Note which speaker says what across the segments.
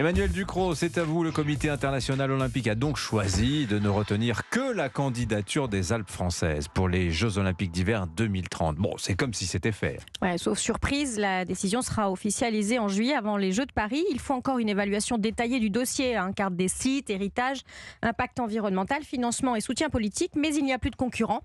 Speaker 1: Emmanuel Ducrot, c'est à vous. Le comité international olympique a donc choisi de ne retenir que la candidature des Alpes françaises pour les Jeux olympiques d'hiver 2030. Bon, c'est comme si c'était fait.
Speaker 2: Ouais, sauf surprise, la décision sera officialisée en juillet avant les Jeux de Paris. Il faut encore une évaluation détaillée du dossier, carte des sites, héritage, impact environnemental, financement et soutien politique, mais il n'y a plus de concurrents.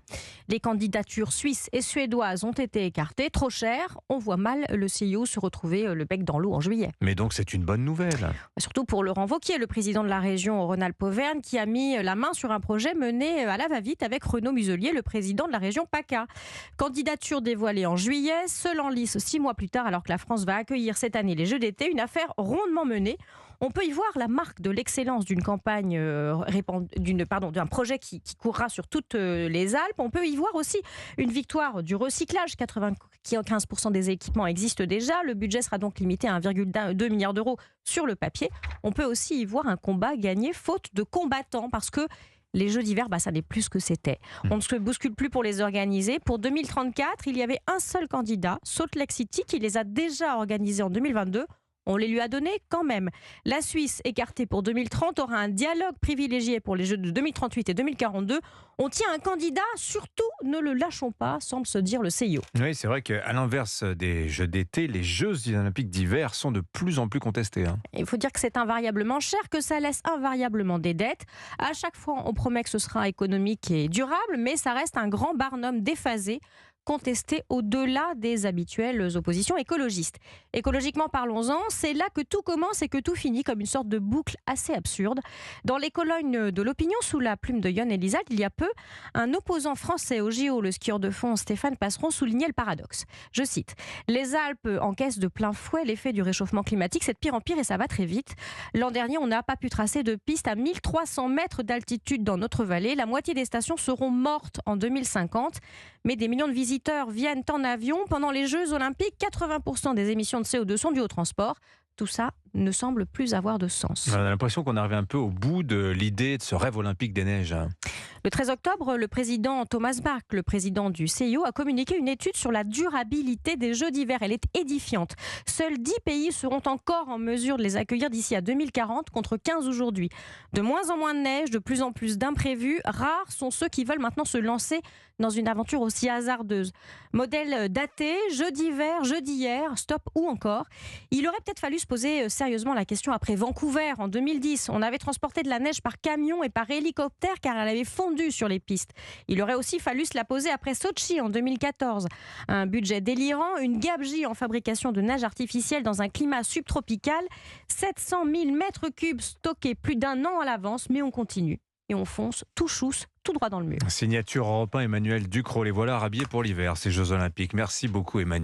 Speaker 2: Les candidatures suisses et suédoises ont été écartées, trop chères. On voit mal le CIO se retrouver le bec dans l'eau en juillet.
Speaker 1: Mais donc c'est une bonne nouvelle.
Speaker 2: Surtout pour Laurent Wauquiez, le président de la région Rhône-Alpes-Auvergne, qui a mis la main sur un projet mené à la va-vite avec Renaud Muselier, le président de la région PACA. Candidature dévoilée en juillet, seul en lice 6 mois plus tard, alors que la France va accueillir cette année les Jeux d'été, une affaire rondement menée. On peut y voir la marque de l'excellence d'une campagne, d'un projet qui courra sur toutes les Alpes. On peut y voir aussi une victoire du recyclage. 95% des équipements existent déjà. Le budget sera donc limité à 1,2 milliard d'euros sur le papier. On peut aussi y voir un combat gagné faute de combattants parce que les Jeux d'hiver, ça n'est plus ce que c'était. On ne se bouscule plus pour les organiser. Pour 2034, il y avait un seul candidat, Salt Lake City, qui les a déjà organisés en 2022. On les lui a donnés quand même. La Suisse, écartée pour 2030, aura un dialogue privilégié pour les Jeux de 2038 et 2042. On tient un candidat, surtout ne le lâchons pas, semble se dire le CIO.
Speaker 1: Oui, c'est vrai qu'à l'inverse des Jeux d'été, les Jeux olympiques d'hiver sont de plus en plus contestés.
Speaker 2: Il faut dire que c'est invariablement cher, que ça laisse invariablement des dettes. À chaque fois, on promet que ce sera économique et durable, mais ça reste un grand barnum déphasé, contesté au-delà des habituelles oppositions écologistes. Écologiquement, parlons-en, c'est là que tout commence et que tout finit, comme une sorte de boucle assez absurde. Dans les colonnes de l'opinion, sous la plume de Yon Elisalt, il y a peu, un opposant français au JO, le skieur de fond Stéphane Passeron, soulignait le paradoxe. Je cite, « Les Alpes encaissent de plein fouet l'effet du réchauffement climatique, c'est de pire en pire et ça va très vite. L'an dernier, on n'a pas pu tracer de piste à 1300 mètres d'altitude dans notre vallée. La moitié des stations seront mortes en 2050, mais des millions de visiteurs viennent en avion. Pendant les Jeux olympiques, 80% des émissions de CO2 sont dues au transport. Tout ça ne semble plus avoir de sens. »
Speaker 1: On a l'impression qu'on arrive un peu au bout de l'idée de ce rêve olympique des neiges.
Speaker 2: Le 13 octobre, le président Thomas Bach, le président du CIO, a communiqué une étude sur la durabilité des Jeux d'hiver. Elle est édifiante. Seuls 10 pays seront encore en mesure de les accueillir d'ici à 2040 contre 15 aujourd'hui. De moins en moins de neige, de plus en plus d'imprévus. Rares sont ceux qui veulent maintenant se lancer dans une aventure aussi hasardeuse. Modèle daté, Jeux d'hiver, Jeux d'hier, stop ou encore. Il aurait peut-être fallu se poser sérieusement la question après Vancouver en 2010. On avait transporté de la neige par camion et par hélicoptère car elle avait fondu sur les pistes. Il aurait aussi fallu se la poser après Sochi en 2014. Un budget délirant, une gabegie en fabrication de neige artificielle dans un climat subtropical, 700 000 mètres cubes stockés plus d'un an à l'avance, mais on continue et on fonce tout chousse, tout droit dans le mur.
Speaker 1: Signature Europe 1, Emmanuel Ducrot. Les voilà rhabillés pour l'hiver, ces Jeux olympiques. Merci beaucoup Emmanuel.